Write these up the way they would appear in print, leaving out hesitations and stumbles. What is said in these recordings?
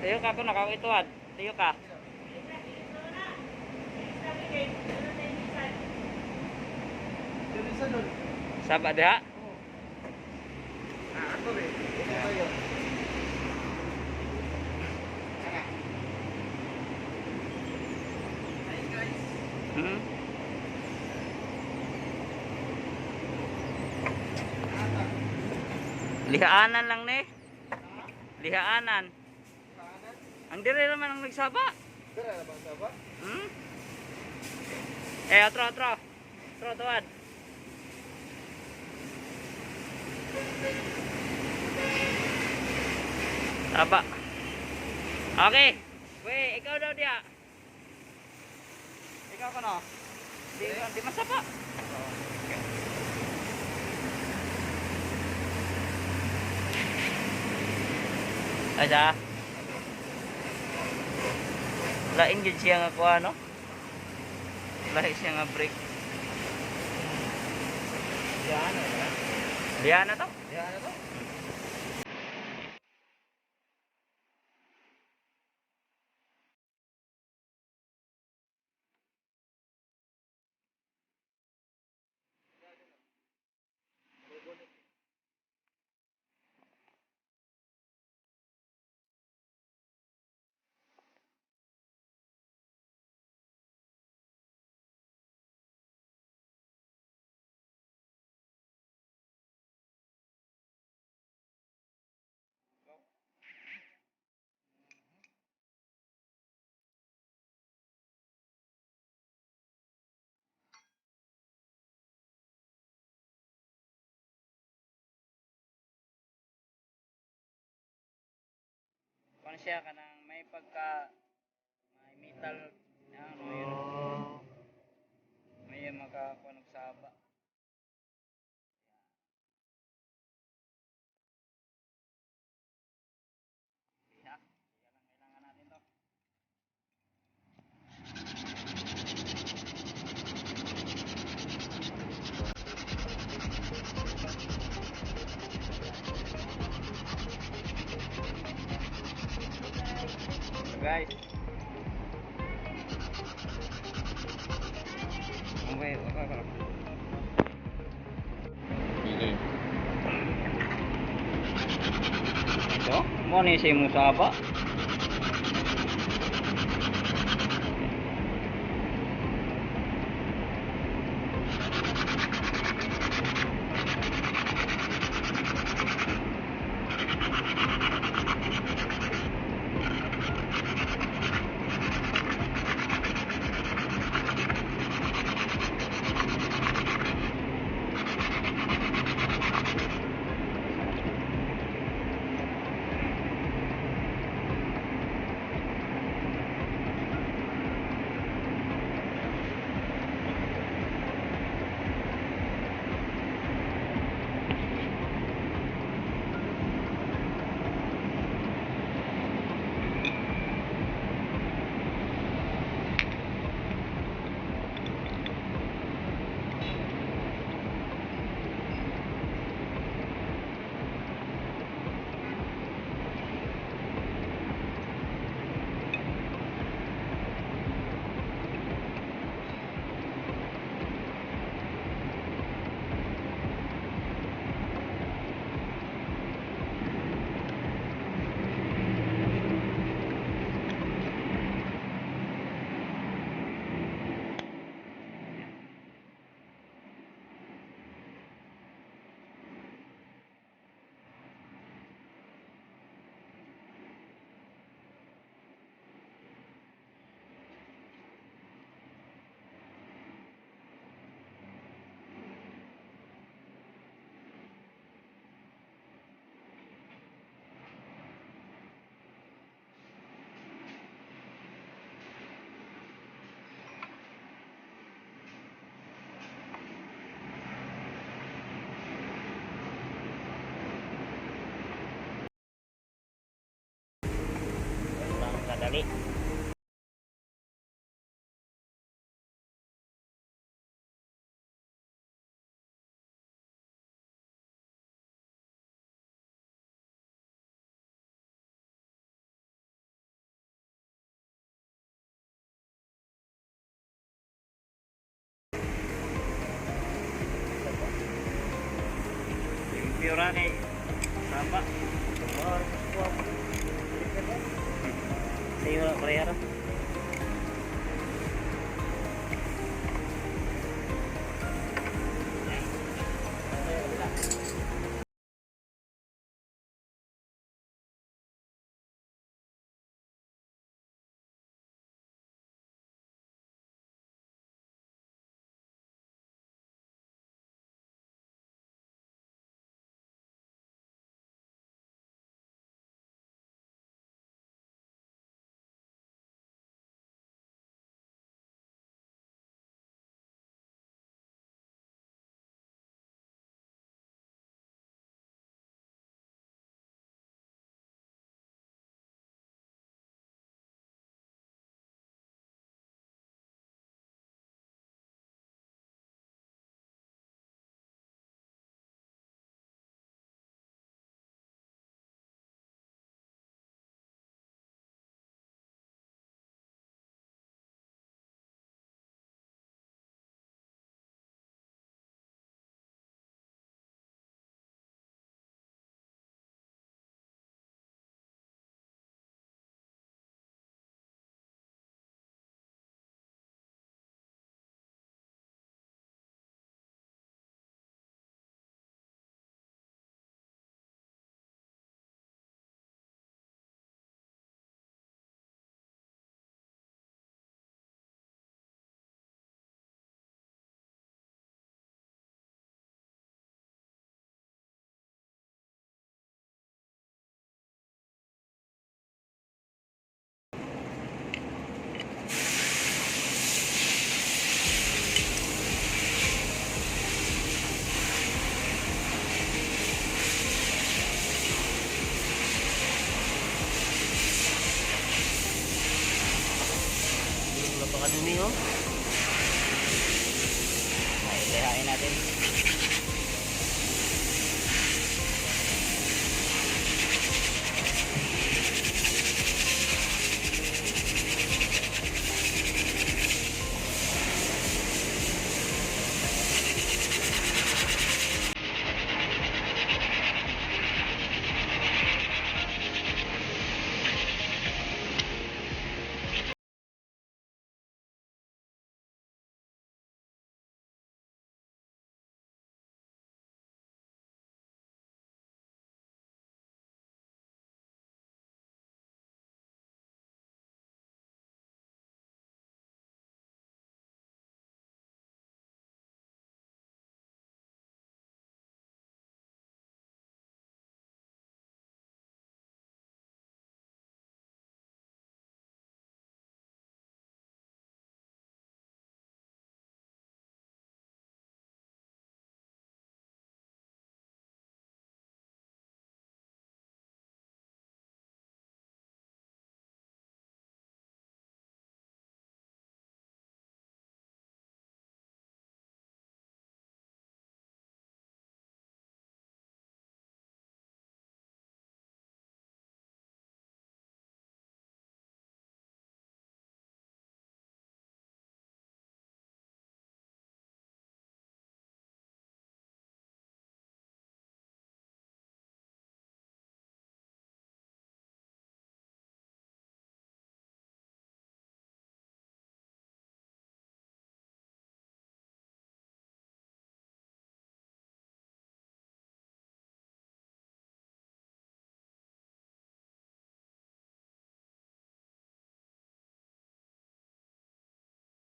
Tiyo ka ko nakawituan. Tiyo ka. Saba diha? Ako rin. Ito tayo. Hi guys. Hmm? Lihaanan lang ni. Lihaanan. Ang dire naman ang nagsaba. Dara na bang saba? Hmm? Eh, otro. Otro, tuwad. Saba. Okay. Weh, ikaw daw dia. Ikaw ka no? Di masapa. Okay. Aja. Lain gid siya nga kuha no? Lahi siya nga break. Yan na. Liana to? Yan na to. Kung siya kanang may pagka may metal ano yun. May makakunog saba. Yan lang kailangan natin to. So guys. Okay. So, mo ni si Musaba. Lang kadali. ora kay sama. Sayo Korea ra. Napakadumi oh. Ay, lihain natin.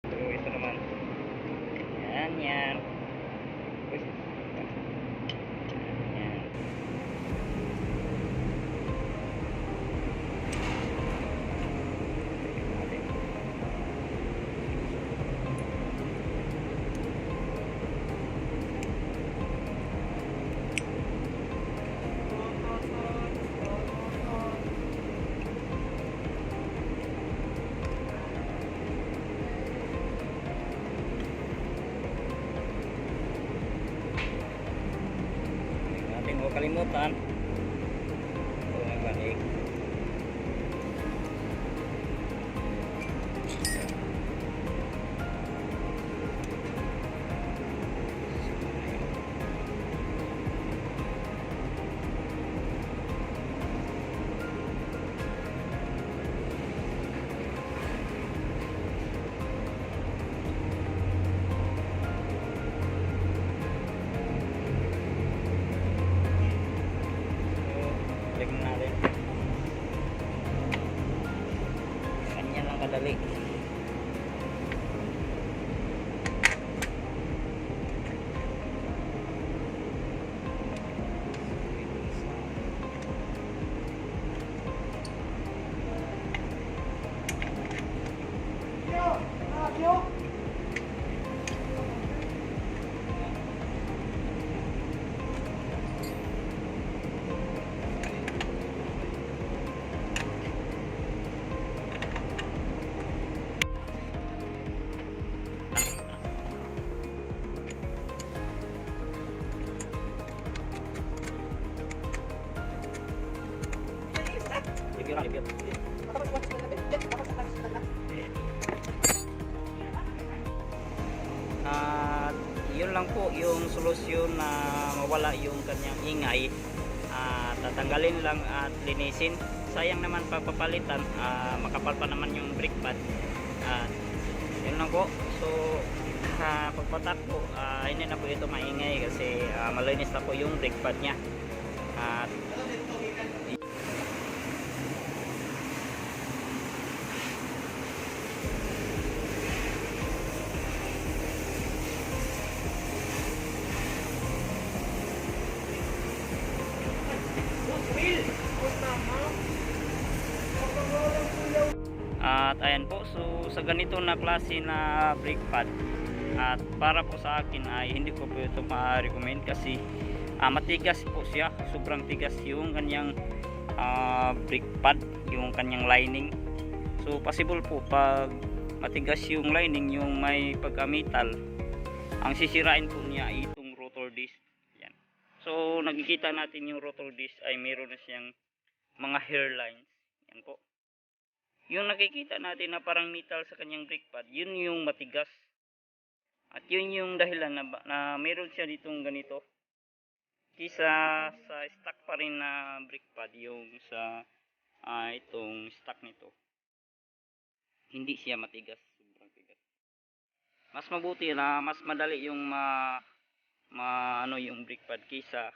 So, ito naman. Yan, yan. Uy. Yan. Natin mo kalimutan. Ito nga balik. madali. At yun lang po yung solusyon na mawala yung kanyang ingay. Tatanggalin lang at linisin. Sayang naman pagpapalitan, makapal pa naman yung brake pad. Yun lang po. So pagpatakbo, hindi na po ito maingay kasi malinis na po yung brake pad nya. At ayan po, so sa ganito na klase na brake pad, at para po sa akin ay hindi ko po ito ma-recommend kasi matigas po siya, sobrang tigas yung kanyang brake pad, yung kanyang lining. So possible po pag matigas yung lining, yung may pagka-metal, ang sisirain po niya itong rotor disc. Yan. So nakikita natin yung rotor disc ay meron na siyang mga hairlines. Yan po. Yung nakikita natin na parang metal sa kanyang brake pad, yun yung matigas. At yun yung dahilan na meron siya ditong ganito. Kisa sa stock pa rin na brake pad, yung sa itong stock nito, hindi siya matigas, sobrang tigas. Mas mabuti na mas madali yung ano yung brake pad kisa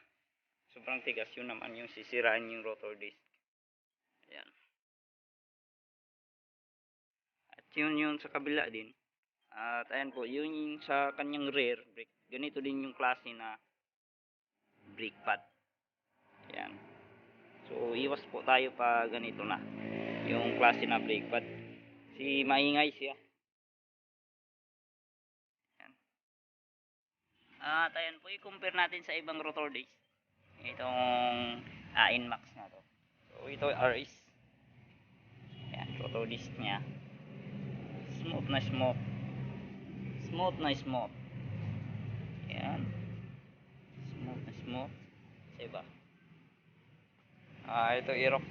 sobrang tigas, yun naman yung sisirain yung rotor disc. Ayan. At yun sa kabila din. At ayan po, yun sa kanyang rear brake. Ganito din yung klase na brake pad. Ayan. So iwas po tayo pa ganito na yung klase na brake pad. Si maingay siya. Ayan. At ayan po, i-compare natin sa ibang rotor disc. Itong Inmax na to. So ito RS. Ayan, rotor disc nya. Smooth na smooth. Smooth na smooth. Ayan. Smooth na smooth. Sa iba. Ito Aerox.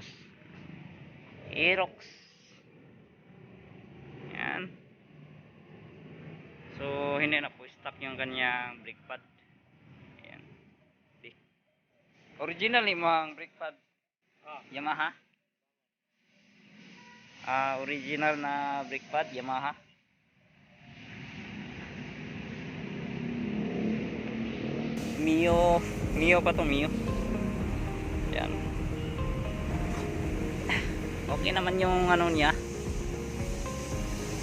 Aerox. Ayan. So hindi na po stock yung kanyang brake pad. Ayan. Originally mga brake pad Yamaha. Original na brake pad Yamaha. Mio pa to, Mio. Yan. Okay naman yung ano niya.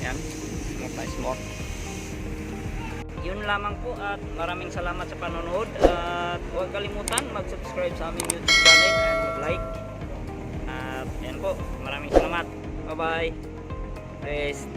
Yan. Smooth na smooth. Yun lamang po at maraming salamat sa panonood. At huwag kalimutan mag-subscribe sa aming YouTube channel at mag-like. At yan po. Maraming salamat. Bye-bye. Rest.